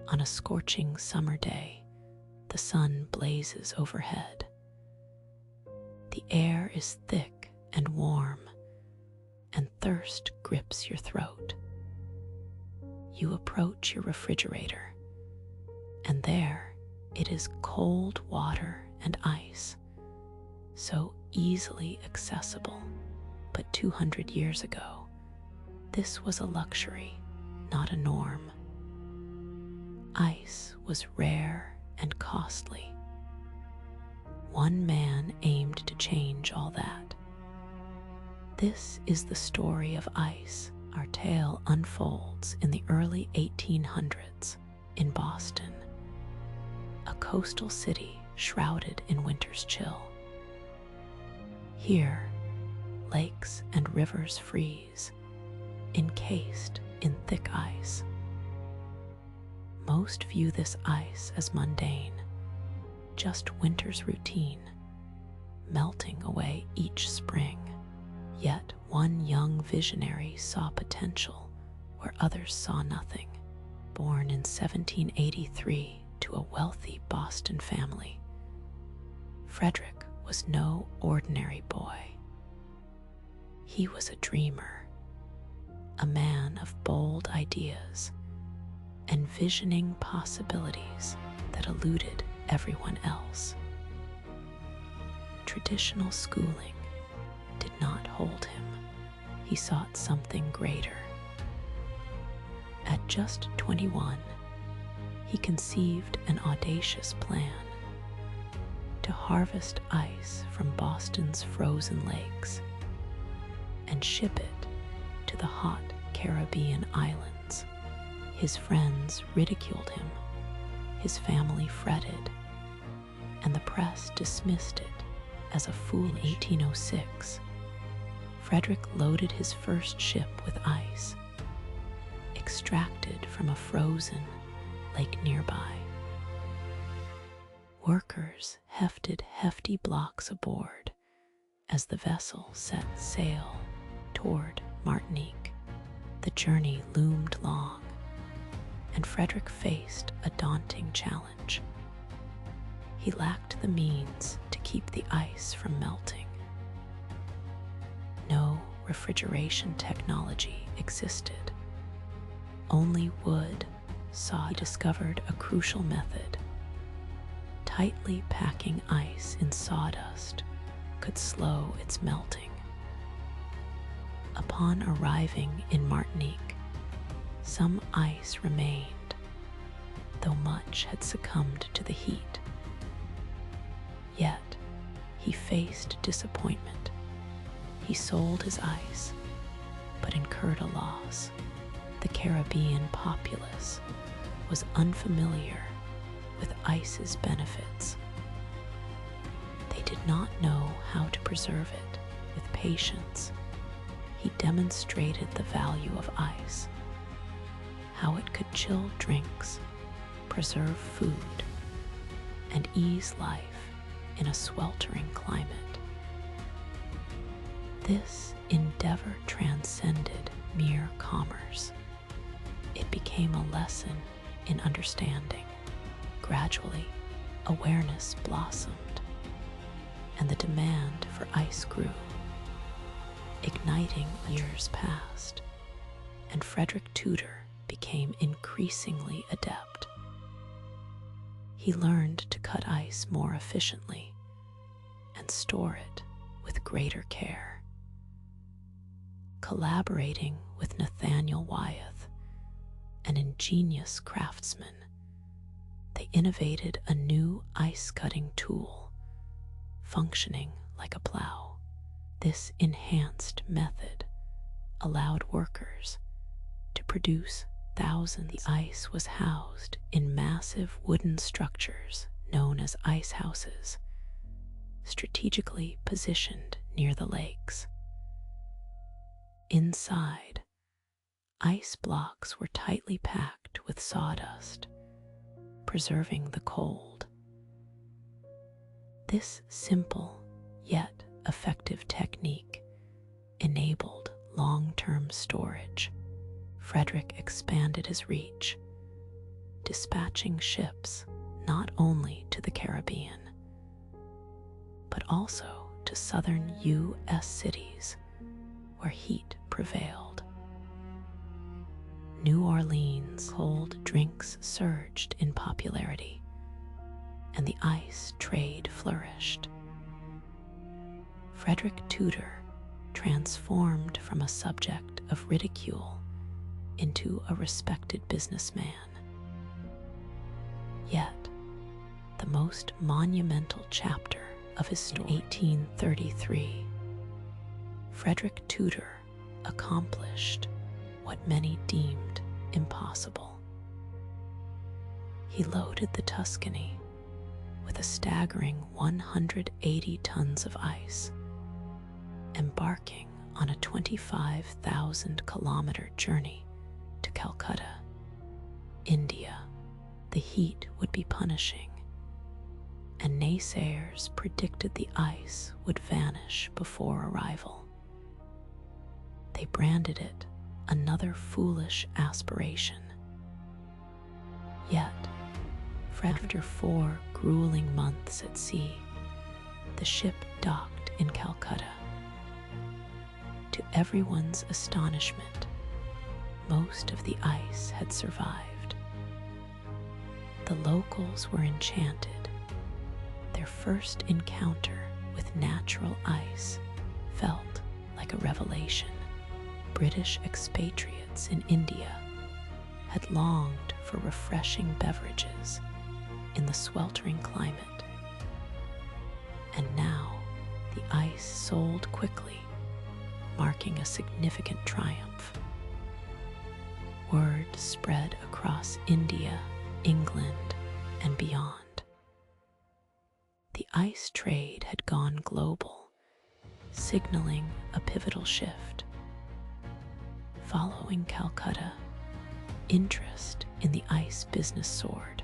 On a scorching summer day, the sun blazes overhead. The air is thick and warm, and thirst grips your throat. You approach your refrigerator, and there it is cold water and ice, so easily accessible. But 200 years ago, this was a luxury, not a norm. Ice was rare and costly. One man aimed to change all that. This is the story of ice. Our tale unfolds in the early 1800s in Boston, a coastal city shrouded in winter's chill. Here, lakes and rivers freeze, encased in thick ice. Most view this ice as mundane, just winter's routine, melting away each spring. Yet one young visionary saw potential where others saw nothing. Born in 1783 to a wealthy Boston family, Frederick was no ordinary boy. He was a dreamer, a man of bold ideas, envisioning possibilities that eluded everyone else. Traditional schooling did not hold him. He sought something greater. At just 21, he conceived an audacious plan to harvest ice from Boston's frozen lakes and ship it to the hot Caribbean islands. His friends ridiculed him, his family fretted, and the press dismissed it as a foolish. In 1806, Frederick loaded his first ship with ice, extracted from a frozen lake nearby. Workers hefted hefty blocks aboard as the vessel set sail toward Martinique. The journey loomed long, and Frederick faced a daunting challenge. He lacked the means to keep the ice from melting. No refrigeration technology existed. Only wood. He discovered a crucial method. Tightly packing ice in sawdust could slow its melting. Upon arriving in Martinique, some ice remained, though much had succumbed to the heat. Yet, he faced disappointment. He sold his ice, but incurred a loss. The Caribbean populace was unfamiliar with ice's benefits. They did not know how to preserve it. With patience, he demonstrated the value of ice, how it could chill drinks, preserve food, and ease life in a sweltering climate. This endeavor transcended mere commerce. It became a lesson in understanding. Gradually, awareness blossomed, and the demand for ice grew. Igniting years passed, and Frederick Tudor became increasingly adept. He learned to cut ice more efficiently and store it with greater care. Collaborating with Nathaniel Wyeth, an ingenious craftsman, they innovated a new ice-cutting tool, functioning like a plow. This enhanced method allowed workers to produce thousands. The ice was housed in massive wooden structures known as ice houses, strategically positioned near the lakes. Inside, ice blocks were tightly packed with sawdust, preserving the cold. This simple yet effective technique enabled long-term storage. Frederick expanded his reach, dispatching ships not only to the Caribbean, but also to southern U.S. cities where heat prevailed. New Orleans cold drinks surged in popularity, and the ice trade flourished. Frederick Tudor transformed from a subject of ridicule into a respected businessman. Yet, the most monumental chapter of his story, in 1833, Frederick Tudor accomplished what many deemed impossible. He loaded the Tuscany with a staggering 180 tons of ice, embarking on a 25,000-kilometer journey to Calcutta, India. The heat would be punishing, and naysayers predicted the ice would vanish before arrival. They branded it another foolish aspiration. Yet, after 4 grueling months at sea, the ship docked in Calcutta. To everyone's astonishment, most of the ice had survived. The locals were enchanted. Their first encounter with natural ice felt like a revelation. British expatriates in India had longed for refreshing beverages in the sweltering climate, and now the ice sold quickly, marking a significant triumph. Word spread across India, England, and beyond. The ice trade had gone global, signaling a pivotal shift. Following Calcutta, interest in the ice business soared.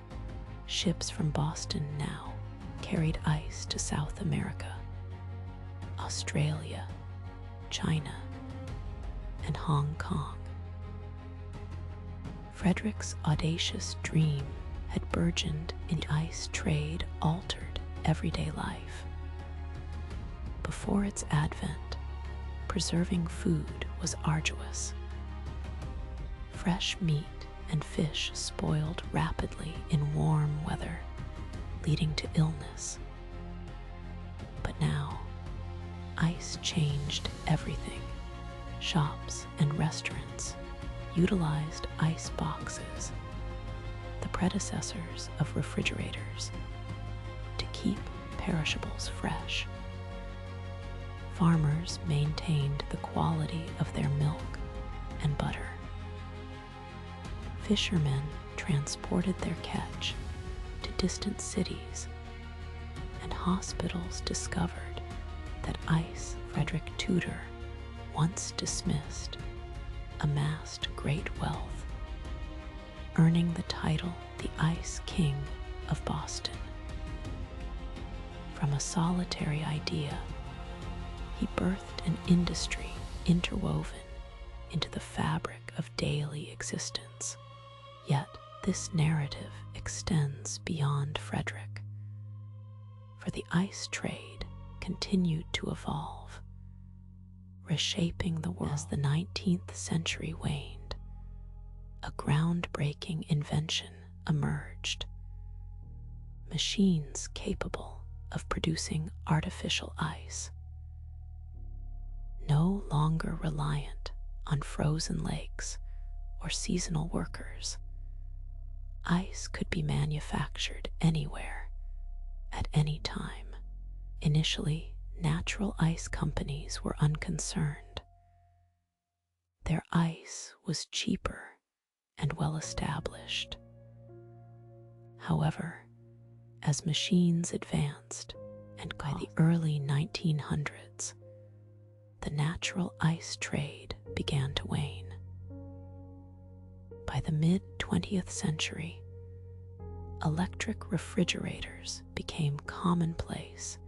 Ships from Boston now carried ice to South America, Australia, China, and Hong Kong. Frederick's audacious dream had burgeoned in the ice trade, altered everyday life. Before its advent, preserving food was arduous. Fresh meat and fish spoiled rapidly in warm weather, leading to illness. But now, ice changed everything. Shops and restaurants utilized ice boxes, the predecessors of refrigerators, to keep perishables fresh. Farmers maintained the quality of their milk and butter. Fishermen transported their catch to distant cities, and hospitals discovered that ice Frederick Tudor, once dismissed, amassed great wealth, earning the title the Ice King of Boston. From a solitary idea, he birthed an industry interwoven into the fabric of daily existence. Yet this narrative extends beyond Frederick, for the ice trade continued to evolve, reshaping the world. As the 19th century waned, a groundbreaking invention emerged: machines capable of producing artificial ice. No longer reliant on frozen lakes or seasonal workers, ice could be manufactured anywhere, at any time. Initially, natural ice companies were unconcerned. Their ice was cheaper and well established. However, as machines advanced, and by the early 1900s, the natural ice trade began to wane. By the mid-20th century, electric refrigerators became commonplace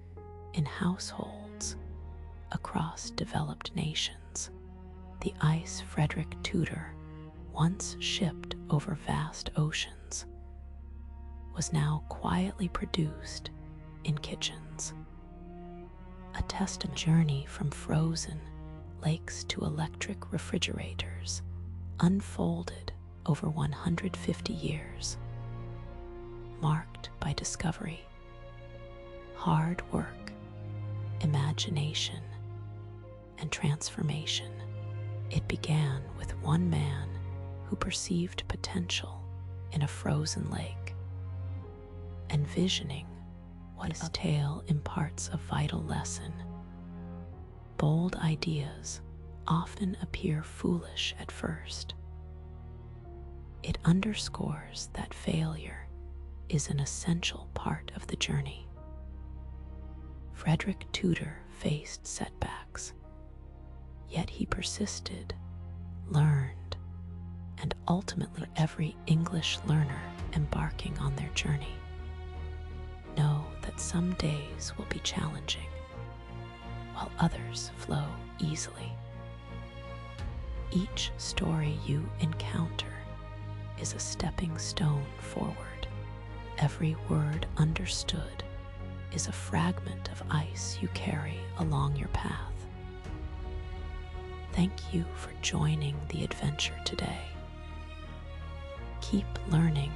in households across developed nations. The ice Frederick Tudor once shipped over vast oceans was now quietly produced in kitchens. A testament journey from frozen lakes to electric refrigerators unfolded over 150 years, marked by discovery, hard work, imagination, and transformation. It began with one man who perceived potential in a frozen lake, envisioning what his tale imparts a vital lesson. Bold ideas often appear foolish at first. It underscores that failure is an essential part of the journey. Frederick Tudor faced setbacks, yet he persisted, learned, and ultimately every English learner embarking on their journey. Know that some days will be challenging, while others flow easily. Each story you encounter is a stepping stone forward. Every word understood is a fragment of ice you carry along your path. Thank you for joining the adventure today. Keep learning